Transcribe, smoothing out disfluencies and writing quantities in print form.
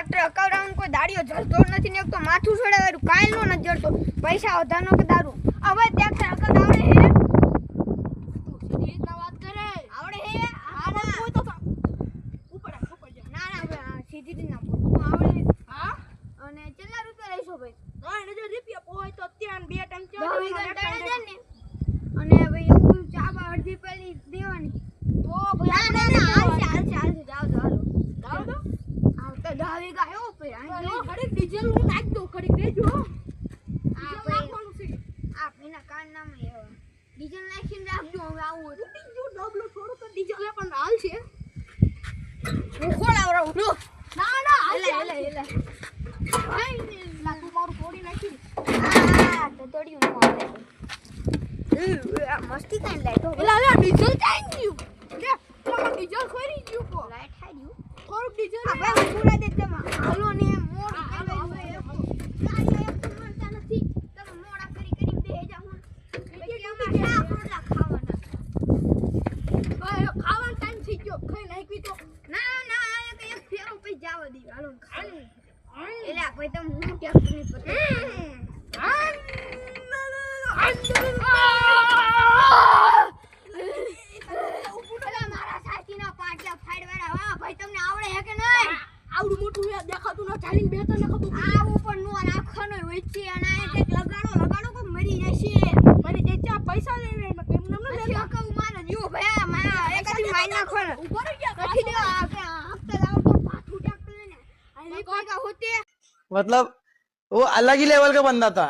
Tractor હકાવડાવવાનું કોઈ દાડીઓ જડતો નથી ને એક તો માથું છોડાવેલું કાંઈ નો નથી જડતો પૈસા વધારનો કે દારૂ હવે ટ્રેક્ટર હકાવડાવડે હે સીધી રીતના વાત કરે આવડે હે હા કોઈ તો ઉપર જા ના સીધી રીતના આવડે હા અને કેટલા રૂપિયા લઈશો ભાઈ 3000 રૂપિયા પોય તો ત્યાં બે ટાઈમ ચા ને અને ભાઈ એવું ચા અડધી પેલી દેવાની તો ભાઈ ના હાલ જાવ દો આવતો દાવી ગાયો ભાઈ આ ખડીક ડીઝલ હું નાખ દઉં ખડીક દેજો આ નાખવાનું છે આ પેના કાન નામ એવા ડીઝલ નાખીને રાખજો હવે આવું ડીઝલ ડબલો થોડો તો ડીઝલ પણ હાલ છે હું ખોલાવરાવ લો ના હાલ લાગુ મારું ફોડી નાખી આ તો તોડ્યું ન આવે મસ્તી કાઈ લાઈટો એલા ડીઝલ ચાઈ ગયું લે તમાર ડીઝલ ખોરી ગયું કો લાઈટ ખાઈ ગયું થોડું ડીઝલ આ ભાઈ પૂરા દે તમે હાલો ને મોડ કરેલું ગાડી એક મનતા નથી તમે મોડા કરી બેહી જાવ એટલે કેમાં શા રોટલા ખાવાના ભાઈ ખાવાનો ટાઈમ થઈ ગયો ખાઈ નાખી તો ના એક ફેરો પછી જાવ દી હાલો ખાલી એલા ભાઈ તમે હું ટ્રેક્ટર ની પતે મારા સાચીના પાટલા ફાડવાડા વાહ ભાઈ તમને આવડે હે કે નહીં આવડું મોટું દેખાતું ન ચાલીને બેતો ન ખબર આ ઉપર નો રાખવાનો હોય છે અને આ એક લગાડો કો મરી જશે મરી દેચા પૈસા લઈને કેમ નમ ન લેતો કહું મારે જો ભાઈ મારા એકાદી માઈ નાખો ને ઉપર ગયા નથી દે આ કે હપ્તા લાવ તો પાછું ટ્રેક્ટર લઈને આ કોઈ કા હોતે मतलब वो अलग ही लेवल का बंदा था।